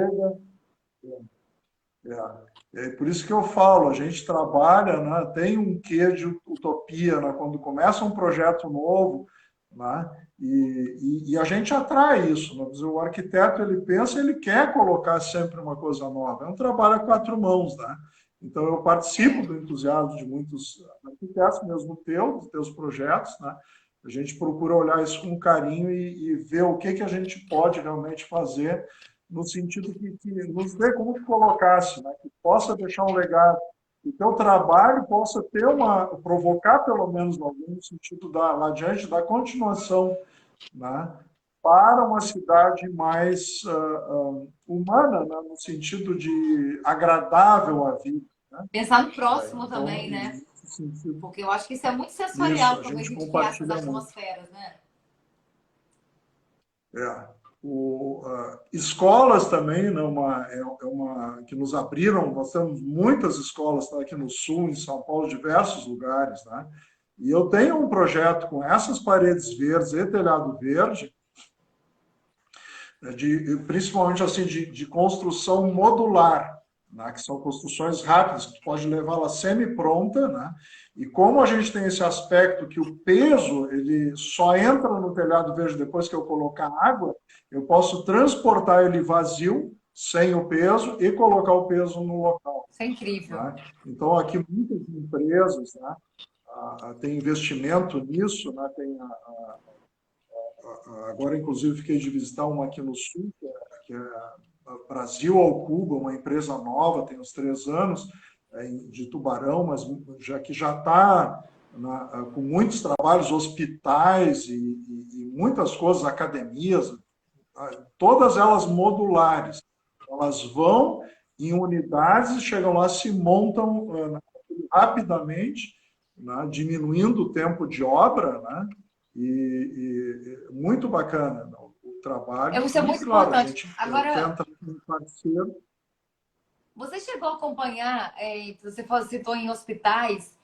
chega, é por isso que eu falo, a gente trabalha, né, tem um quê de utopia, né, quando começa um projeto novo, né, e a gente atrai isso. Né, o arquiteto, ele pensa, ele quer colocar sempre uma coisa nova. É um trabalho a quatro mãos, né? Então, eu participo do entusiasmo de muitos arquitetos, mesmo dos teus projetos, né? A gente procura olhar isso com carinho e ver o que a gente pode realmente fazer no sentido que nos dê como que colocasse, né? Que possa deixar um legado, que o teu trabalho possa ter provocar pelo menos algum no sentido lá adiante da continuação, né? Para uma cidade mais humana, né? No sentido de agradável à vida, né? Pensar no próximo Então, também, né? nesse sentido, Porque eu acho que isso é muito isso, sensorial a quando a gente gente cria essas compartilha muito. atmosferas, né? É. Escolas também, né, que nos abriram, nós temos muitas escolas, tá, aqui no Sul, em São Paulo, diversos lugares, né? E eu tenho um projeto com essas paredes verdes e telhado verde, né, principalmente assim, de construção modular, né, que são construções rápidas, que tu pode levá-la semi-pronta, né? E como a gente tem esse aspecto que o peso ele só entra no telhado verde depois que eu colocar água, eu posso transportar ele vazio, sem o peso, e colocar o peso no local, Isso é incrível. né? Então, aqui muitas empresas, né, têm investimento nisso, né? Agora, inclusive, fiquei de visitar uma aqui no Sul, que é Brasil ao Cuba, uma empresa nova, tem uns 3 anos, de Tubarão, mas que já está com muitos trabalhos, hospitais e muitas coisas, academias, todas elas modulares. Elas vão em unidades, chegam lá, se montam rapidamente, né, diminuindo o tempo de obra, né, muito bacana, né, o trabalho. Isso é E, muito claro, a importante. gente Agora, tenta um parceiro. você chegou a acompanhar, você citou em hospitais,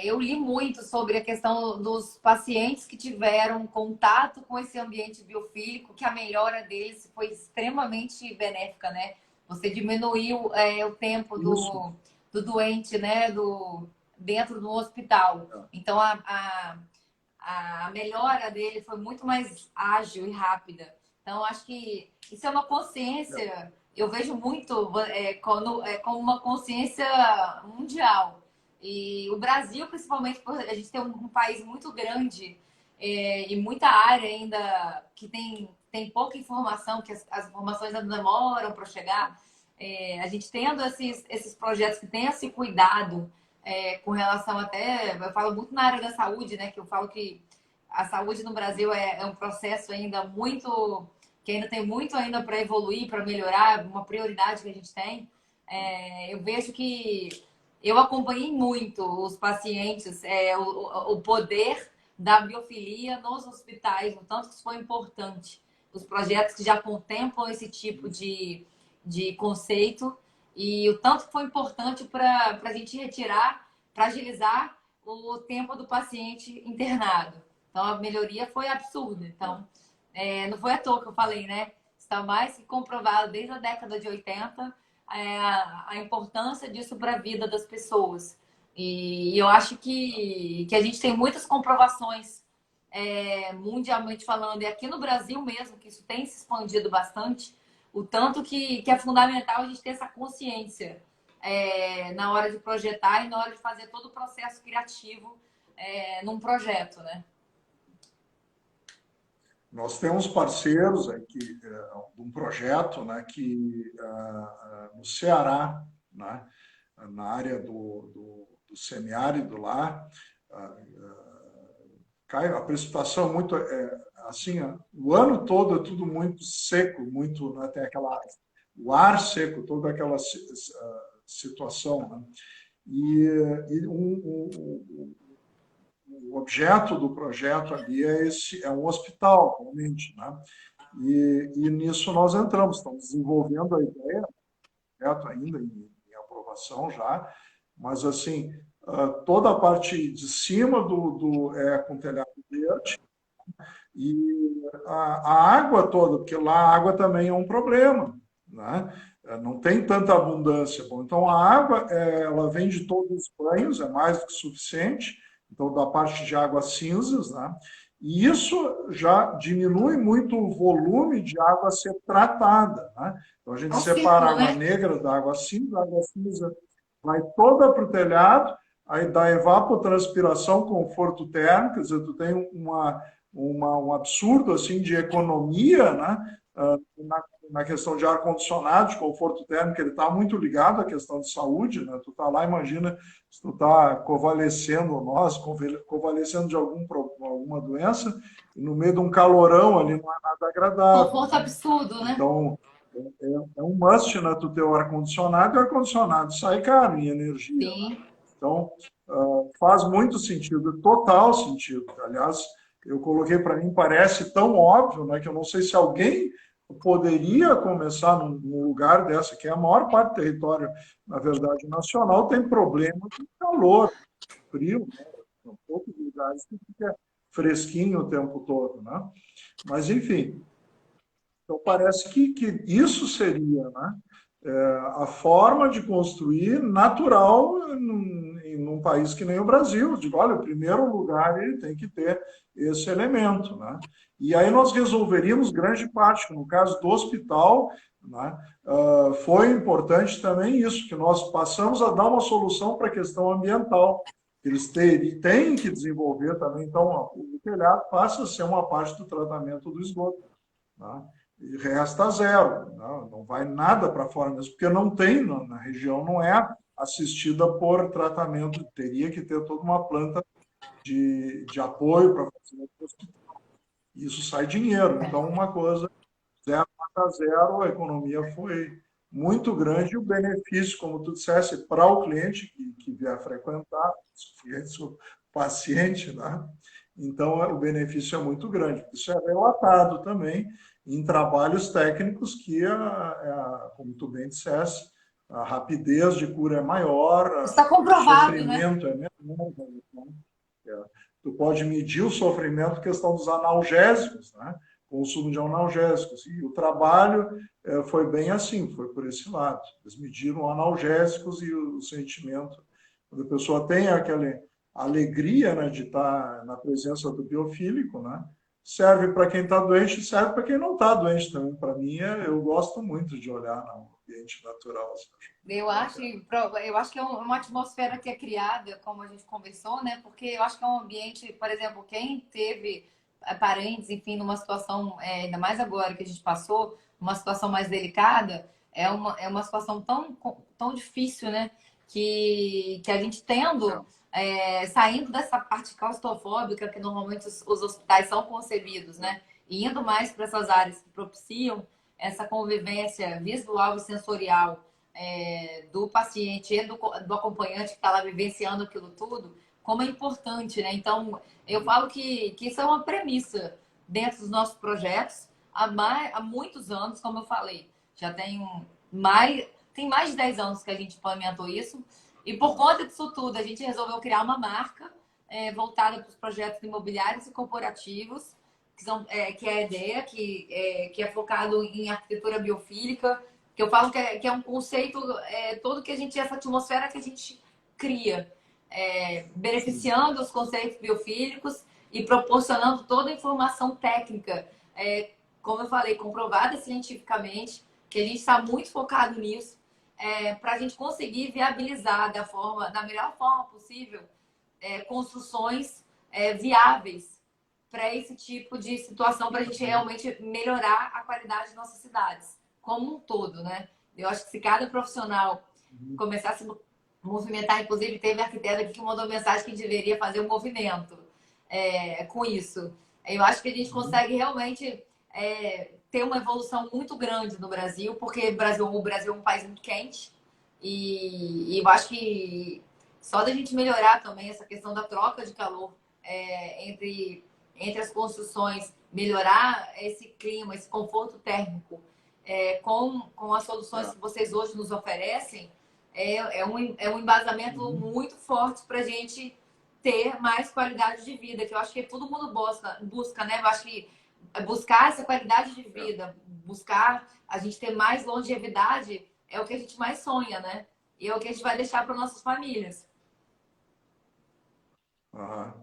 eu li muito sobre a questão dos pacientes que tiveram contato com esse ambiente biofílico, que a melhora deles foi extremamente benéfica, né? Você diminuiu o tempo Isso. do doente, né? Dentro do hospital. Então, a melhora dele foi muito mais ágil e rápida. Então, acho que isso é uma consciência, eu vejo muito como uma consciência mundial. E o Brasil, principalmente, por a gente tem um país muito grande e muita área ainda que tem pouca informação, que as informações ainda demoram para chegar. A gente tendo esses projetos que têm esse cuidado com relação até, eu falo muito na área da saúde, né? Que eu falo que a saúde no Brasil é um processo ainda muito, que ainda tem muito ainda para evoluir, para melhorar, uma prioridade que a gente tem. Eu vejo que eu acompanhei muito os pacientes, o poder da biofilia nos hospitais, o tanto que isso foi importante. Os projetos que já contemplam esse tipo de conceito e o tanto que foi importante para a gente retirar, para agilizar o tempo do paciente internado. Então, a melhoria foi absurda. Então, não foi à toa que eu falei, né? Está mais que comprovado desde a década de 80 a importância disso para a vida das pessoas. E eu acho que a gente tem muitas comprovações mundialmente falando, e aqui no Brasil mesmo, que isso tem se expandido bastante, o tanto que é fundamental a gente ter essa consciência na hora de projetar e na hora de fazer todo o processo criativo num projeto, né? Nós temos parceiros aqui de um projeto, né, que no Ceará, né, na área do semiárido lá, cai a precipitação muito assim, o ano todo é tudo muito seco, muito, né, tem o ar seco, toda aquela situação, né? E o objeto do projeto ali é um hospital, realmente, né? E nisso nós entramos, estamos desenvolvendo a ideia, projeto ainda em aprovação já, mas assim, toda a parte de cima com telhado verde e a água toda, porque lá a água também é um problema, né? Não tem tanta abundância. Bom, então a água ela vem de todos os banhos, é mais do que suficiente, então da parte de águas cinzas, né? E isso já diminui muito o volume de água a ser tratada, né? Então a gente separa a água negra da água cinza, a água cinza vai toda para o telhado, aí dá evapotranspiração, conforto térmico, quer dizer, tu tem um absurdo assim de economia, né? Na questão de ar-condicionado, de conforto térmico, ele está muito ligado à questão de saúde, né? Tu está lá, imagina, se tu está convalescendo, convalescendo de alguma doença, e no meio de um calorão ali não é nada agradável. Conforto absurdo, né? Então, é um must, né? Tu ter o ar-condicionado, e o ar-condicionado sai caro em energia. Sim. Né? Então, faz muito sentido, total sentido. Aliás, eu coloquei para mim, parece tão óbvio, né, que eu não sei se alguém poderia começar num lugar dessa, que é a maior parte do território, na verdade, nacional, tem problema de calor, frio, né? São poucos lugares que fica fresquinho o tempo todo, né? Mas, enfim, então parece que isso seria, né, a forma de construir natural num país que nem o Brasil. Digo, olha, o primeiro lugar ele tem que ter esse elemento, né? E aí nós resolveríamos grande parte, no caso do hospital, né, foi importante também isso, que nós passamos a dar uma solução para a questão ambiental. Eles têm que desenvolver também, então o telhado passa a ser uma parte do tratamento do esgoto, né? E resta zero, não vai nada para fora mesmo, porque não tem, na região não é assistida por tratamento, teria que ter toda uma planta de apoio para fazer o hospital. Isso sai dinheiro, então uma coisa, zero para zero, a economia foi muito grande e o benefício, como tu dissesse, para o cliente que vier frequentar, o paciente, né? Então o benefício é muito grande. Isso é relatado também em trabalhos técnicos que, como tu bem disseste, a rapidez de cura é maior, está comprovado, o sofrimento, né? É menor. Tu pode medir o sofrimento, questão dos analgésicos, né? Consumo de analgésicos. E o trabalho foi bem assim, foi por esse lado. Eles mediram analgésicos e o sentimento. Quando a pessoa tem aquela alegria, né, de estar na presença do biofílico, né? Serve para quem está doente, serve para quem não está doente também. Para mim, eu gosto muito de olhar no ambiente natural. Eu acho que é uma atmosfera que é criada, como a gente conversou, né? Porque eu acho que é um ambiente, por exemplo, quem teve parentes, enfim, numa situação, ainda mais agora que a gente passou, uma situação mais delicada, é uma situação tão difícil, né? Que a gente saindo dessa parte claustrofóbica que normalmente os hospitais são concebidos, né? E indo mais para essas áreas que propiciam essa convivência visual e sensorial do paciente e do acompanhante que está lá vivenciando aquilo tudo, como é importante, né? Então, eu falo que isso é uma premissa dentro dos nossos projetos há muitos anos, como eu falei. Já tem mais de 10 anos que a gente implementou isso. E por conta disso tudo, a gente resolveu criar uma marca voltada para os projetos imobiliários e corporativos, que é a ideia, que é focado em arquitetura biofílica, que eu falo que é um conceito todo que essa atmosfera que a gente cria, beneficiando os conceitos biofílicos e proporcionando toda a informação técnica, como eu falei, comprovada cientificamente, que a gente está muito focado nisso. para a gente conseguir viabilizar da melhor forma possível construções viáveis para esse tipo de situação, para a gente realmente melhorar a qualidade de nossas cidades, como um todo, né? Eu acho que se cada profissional começar a se movimentar, inclusive teve arquiteto aqui que mandou mensagem que deveria fazer um movimento com isso. Eu acho que a gente consegue realmente ter uma evolução muito grande no Brasil, porque o Brasil é um país muito quente e eu acho que só da gente melhorar também essa questão da troca de calor entre as construções, melhorar esse clima, esse conforto térmico com as soluções que vocês hoje nos oferecem, é um embasamento muito forte para a gente ter mais qualidade de vida, que eu acho que todo mundo busca, né? Eu acho que buscar essa qualidade de vida, buscar a gente ter mais longevidade é o que a gente mais sonha, né? E é o que a gente vai deixar para nossas famílias. Aham.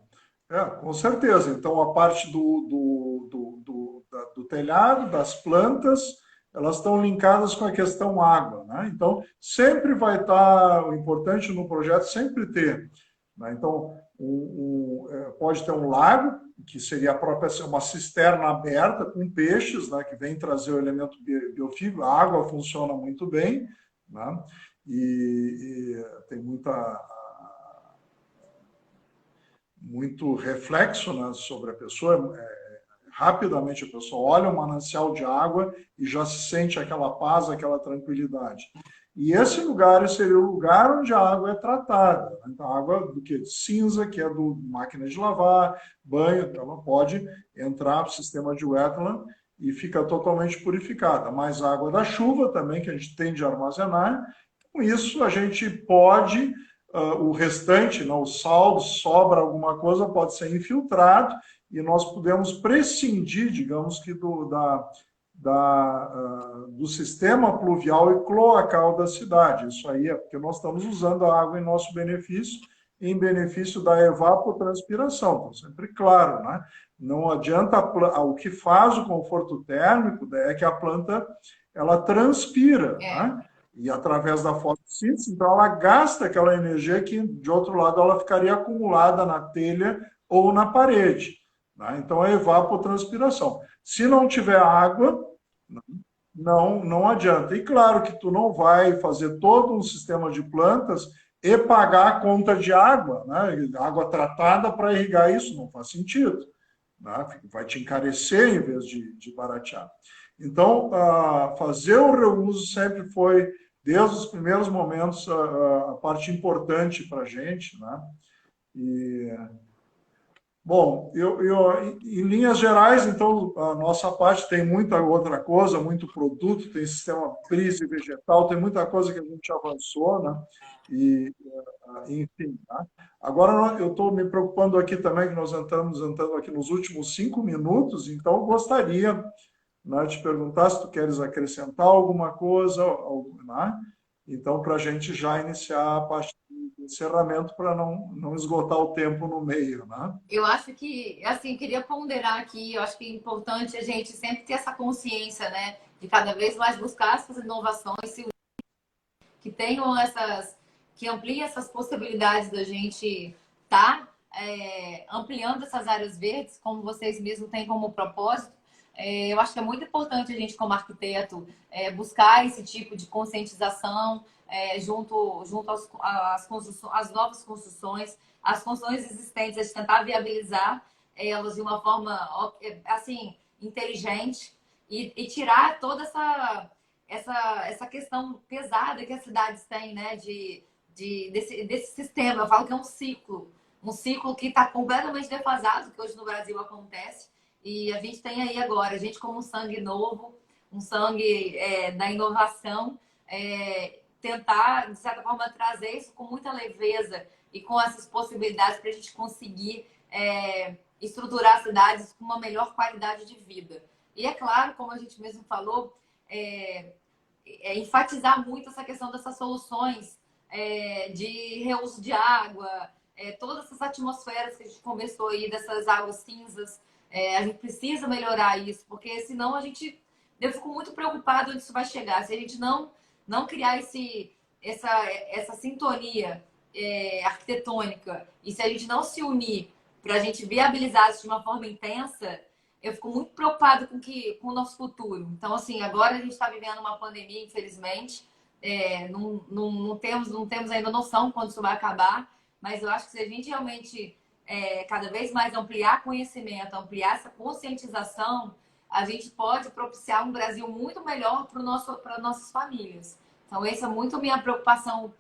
Com certeza. Então, a parte do telhado, das plantas, elas estão linkadas com a questão água, né? Então, sempre vai estar, o importante no projeto sempre ter, né? Então, pode ter um lago, que seria a própria uma cisterna aberta com peixes, né, que vem trazer o elemento biofílico. A água funciona muito bem, né? E tem muito reflexo, né, sobre a pessoa. Rapidamente a pessoa olha o manancial de água e já se sente aquela paz, aquela tranquilidade. E esse lugar seria o lugar onde a água é tratada. Né? Então, a água do que? Cinza, que é do máquina de lavar, banho, então ela pode entrar para o sistema de wetland e fica totalmente purificada. Mas a água da chuva também, que a gente tem de armazenar, com isso a gente pode, o restante, não, o saldo, sobra alguma coisa, pode ser infiltrado e nós podemos prescindir, digamos que, do sistema pluvial e cloacal da cidade. Isso aí é porque nós estamos usando a água em nosso benefício, em benefício da evapotranspiração. Então, sempre claro, né? Não adianta, o que faz o conforto térmico é que a planta ela transpira, né? E através da fotossíntese, então ela gasta aquela energia que, de outro lado, ela ficaria acumulada na telha ou na parede. Né? Então, é evapotranspiração. Se não tiver água, não adianta. E claro que tu não vai fazer todo um sistema de plantas e pagar a conta de água, né? Água tratada para irrigar isso, não faz sentido. Né? Vai te encarecer em vez de baratear. Então, fazer o reuso sempre foi, desde os primeiros momentos, a parte importante para a gente. Né? Bom, em linhas gerais, então, a nossa parte tem muita outra coisa, muito produto, tem sistema prise vegetal, tem muita coisa que a gente avançou, né? Enfim, tá? Agora eu estou me preocupando aqui também, que nós estamos entrando aqui nos últimos 5 minutos, então eu gostaria, né, de perguntar se tu queres acrescentar alguma coisa, né? Então, para a gente já iniciar a parte de encerramento, para não esgotar o tempo no meio, né? Eu acho que, assim, queria ponderar aqui, eu acho que é importante a gente sempre ter essa consciência, né? De cada vez mais buscar essas inovações, que tenham que ampliem essas possibilidades da gente estar ampliando essas áreas verdes, como vocês mesmos têm como propósito. Eu acho que é muito importante a gente, como arquiteto, buscar esse tipo de conscientização junto às novas construções, as construções existentes, a gente tentar viabilizar elas de uma forma assim inteligente e tirar toda essa questão pesada que as cidades têm, né, desse sistema. Eu falo que é um ciclo que está completamente defasado, que hoje no Brasil acontece. E a gente tem aí agora, a gente como um sangue novo, um sangue da inovação, tentar, de certa forma, trazer isso com muita leveza e com essas possibilidades para a gente conseguir estruturar cidades com uma melhor qualidade de vida. E é claro, como a gente mesmo falou, enfatizar muito essa questão dessas soluções de reuso de água, todas essas atmosferas que a gente conversou aí, dessas águas cinzas. A gente precisa melhorar isso, porque senão eu fico muito preocupada onde isso vai chegar. Se a gente não não criar essa sintonia arquitetônica, e se a gente não se unir para a gente viabilizar isso de uma forma intensa, eu fico muito preocupada com o nosso futuro. Então, assim, agora a gente está vivendo uma pandemia, infelizmente, não temos ainda noção quando isso vai acabar, mas eu acho que se a gente realmente cada vez mais ampliar conhecimento, ampliar essa conscientização, a gente pode propiciar um Brasil muito melhor para nossas famílias. Então, essa é muito minha preocupação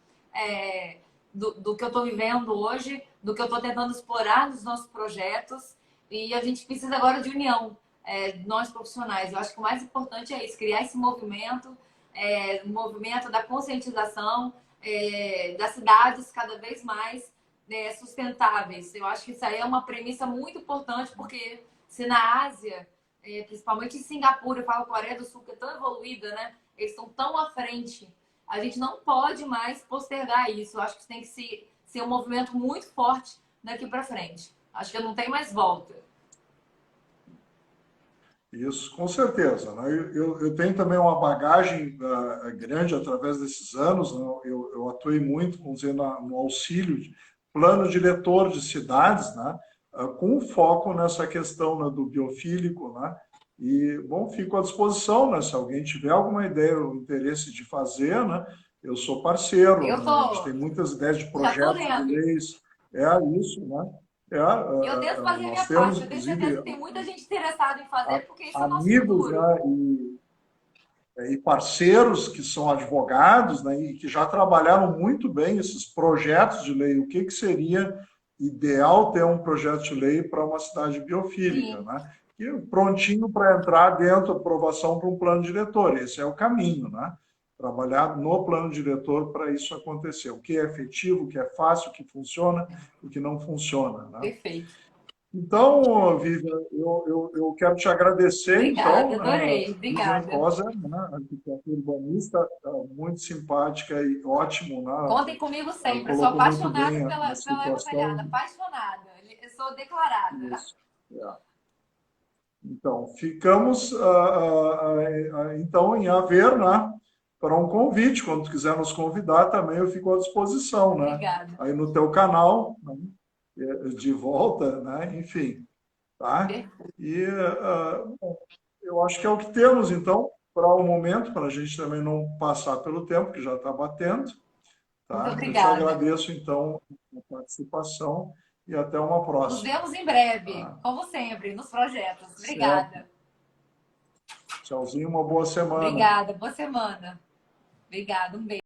do que eu estou vivendo hoje, do que eu estou tentando explorar nos nossos projetos. E a gente precisa agora de união, nós profissionais. Eu acho que o mais importante é isso, criar esse movimento, o movimento da conscientização, das cidades cada vez mais sustentáveis. Eu acho que isso aí é uma premissa muito importante, porque se na Ásia, principalmente em Singapura, eu falo Coreia do Sul, que é tão evoluída, né? Eles estão tão à frente. A gente não pode mais postergar isso. Eu acho que tem que ser um movimento muito forte daqui para frente. Acho que não tem mais volta. Isso, com certeza. Né? Eu tenho também uma bagagem grande através desses anos. Né? Eu atuei muito, vamos dizer, no auxílio de plano diretor de cidades, né? Com foco nessa questão, né, do biofílico. Né? E, bom, fico à disposição, né? Se alguém tiver alguma ideia ou interesse de fazer, né? Eu sou parceiro. Né? A gente tem muitas ideias de projetos, de leis. Isso, né? Eu devo fazer a minha parte. Eu tenho certeza que tem muita gente interessada em fazer, porque isso é o nosso amigos, futuro. Né, e parceiros que são advogados, né, e que já trabalharam muito bem esses projetos de lei. O que seria ideal ter um projeto de lei para uma cidade biofílica, né? E prontinho para entrar dentro da aprovação para um plano diretor. Esse é o caminho, né? Trabalhar no plano diretor para isso acontecer. O que é efetivo, o que é fácil, o que funciona, o que não funciona. Né? Perfeito. Então, Vivian, eu quero te agradecer. Obrigada, então, adorei. Obrigada. Vivian Cosa, né, arquiteta urbanista, muito simpática e ótimo. Né? Contem comigo sempre. Eu sou apaixonada pela Eva Galhardo. Apaixonada. Eu sou declarada. Isso. Então, ficamos então em haver, né, para um convite. Quando tu quiser nos convidar, também eu fico à disposição. Né? Obrigada. Aí no teu canal, né, de volta, né? Enfim. Tá? E eu acho que é o que temos, então, para o momento, para a gente também não passar pelo tempo, que já está batendo. Tá? Muito obrigada. Eu te agradeço, então, a participação e até uma próxima. Nos vemos em breve, como sempre, nos projetos. Obrigada. Certo. Tchauzinho, uma boa semana. Obrigada, boa semana. Obrigada, um beijo.